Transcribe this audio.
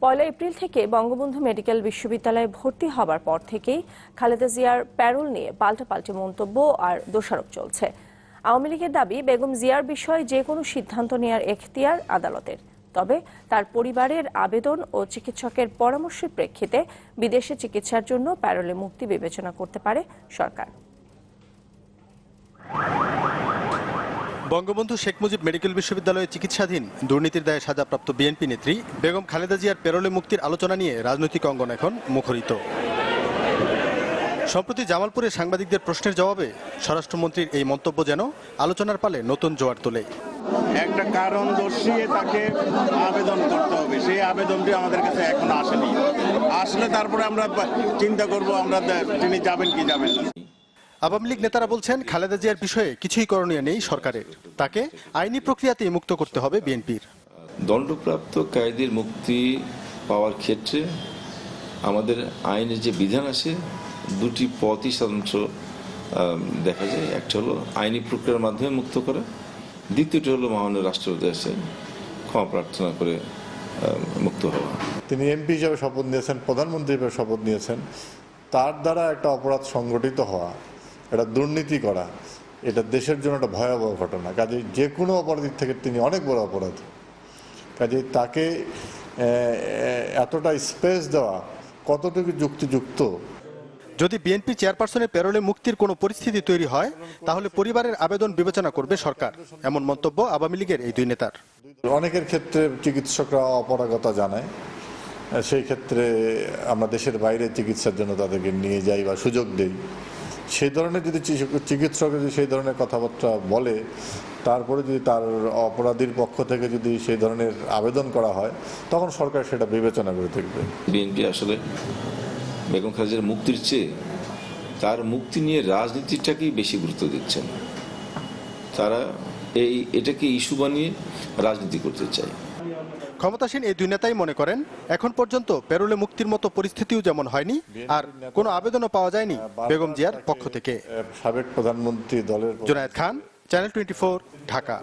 1 April থেকে Bangabandhu medical বিশ্ববিদ্যালয়ে ভর্তি হবার পর থেকেই খালেদা জিয়ার প্যারোল নিয়ে পাল্টাপাল্টি মন্তব্য আর দোষারোপ চলছে। আওয়ামী লীগের দাবি, বেগম জিয়ার বিষয়ে যে কোনো সিদ্ধান্ত নেওয়ার এখতিয়ার আদালতের। তবে তার পরিবারের আবেদন ও চিকিৎসকের পরামর্শের প্রেক্ষিতে বিদেশে চিকিৎসার জন্য প্যারোলে মুক্তি বিবেচনা করতে পারে সরকার। বঙ্গবন্ধু শেখ মুজিব মেডিকেল বিশ্ববিদ্যালয়ে চিকিৎসাধীন দুর্নীতির দায়ে সাজাপ্রাপ্ত বিএনপি নেত্রী বেগম খালেদা জিয়ার প্যারোলে মুক্তির আলোচনা নিয়ে রাজনৈতিক অঙ্গন এখন মুখরিত। সম্প্রতি জামালপুরে সাংবাদিকদের প্রশ্নের জবাবে স্বরাষ্ট্রমন্ত্রীর এই মন্তব্য যেন আলোচনার পালে নতুন জোয়ার তোলে। একটা কারণ দর্শিয়ে তাকে আবেদন করতে হবে, সেই আবেদনটি আমাদের কাছে এখন আসেনি। আসলে তারপরে আমরা চিন্তা করব আমরা তিনি যাবেন কি যাবেন না। আওয়ামী লীগ নেতারা বলছেন, খালেদা জিয়ার বিষয়ে কিছুই করণীয় নেই সরকারের, তাকে আইনি প্রক্রিয়াতেই মুক্ত করতে হবে বিএনপির। দণ্ডপ্রাপ্ত কয়েদির মুক্তি পাওয়ার ক্ষেত্রে আমাদের আইনের যে বিধান আছে দুটি পথই সাধারণত দেখা যায়। একটা হলো আইনি প্রক্রিয়ার মাধ্যমে মুক্ত করা, দ্বিতীয়টি হলো মাননীয় রাষ্ট্রপতি কাছে ক্ষমা প্রার্থনা করে মুক্ত হওয়া। তিনি এমপি হিসাবে শপথ নিয়েছেন, প্রধানমন্ত্রী হিসেবে শপথ নিয়েছেন, তার দ্বারা একটা অপরাধ সংগঠিত হওয়া, এটা দুর্নীতি করা, এটা দেশের জন্য একটা ভয়াবহ ঘটনা। কাজেই যে কোনো অপরাধীর থেকে তিনি অনেক বড় অপরাধী। কাজেই তাকে এতটা স্পেস দেওয়া কতটুকু যুক্তিযুক্ত। যদি বিএনপি চেয়ারপারসনের প্যারোলে মুক্তির কোনো পরিস্থিতি তৈরি হয়, তাহলে পরিবারের আবেদন বিবেচনা করবে সরকার, এমন মন্তব্য আওয়ামী লীগের এই দুই নেতার। অনেকের ক্ষেত্রে চিকিৎসকরা অপারগতা জানায়, সেই ক্ষেত্রে আমরা দেশের বাইরে চিকিৎসার জন্য তাদেরকে নিয়ে যাই বা সুযোগ দেই। সেই ধরনের যদি চিকিৎসক যদি সেই ধরনের কথাবার্তা বলে, তারপরে যদি তার অপরাধীর পক্ষ থেকে যদি সেই ধরনের আবেদন করা হয়, তখন সরকার সেটা বিবেচনা করে দেখবে। বিএনপি আসলে বেগম খালেদা জিয়ার মুক্তির চেয়ে তার মুক্তি নিয়ে রাজনীতিটাকেই বেশি গুরুত্ব দিচ্ছেন। তারা এটাকে ইস্যু বানিয়ে রাজনীতি করতে চায়। ক্ষমতাসীন এই দুই নেতাই মনে করেন, এখন পর্যন্ত প্যারোলে মুক্তির মতো পরিস্থিতিও যেমন হয়নি, আর কোনো আবেদনও পাওয়া যায়নি বেগম জিয়ার পক্ষ থেকে। সাবেক প্রধানমন্ত্রী দলের জুনায়েদ খান, চ্যানেল 24, ঢাকা।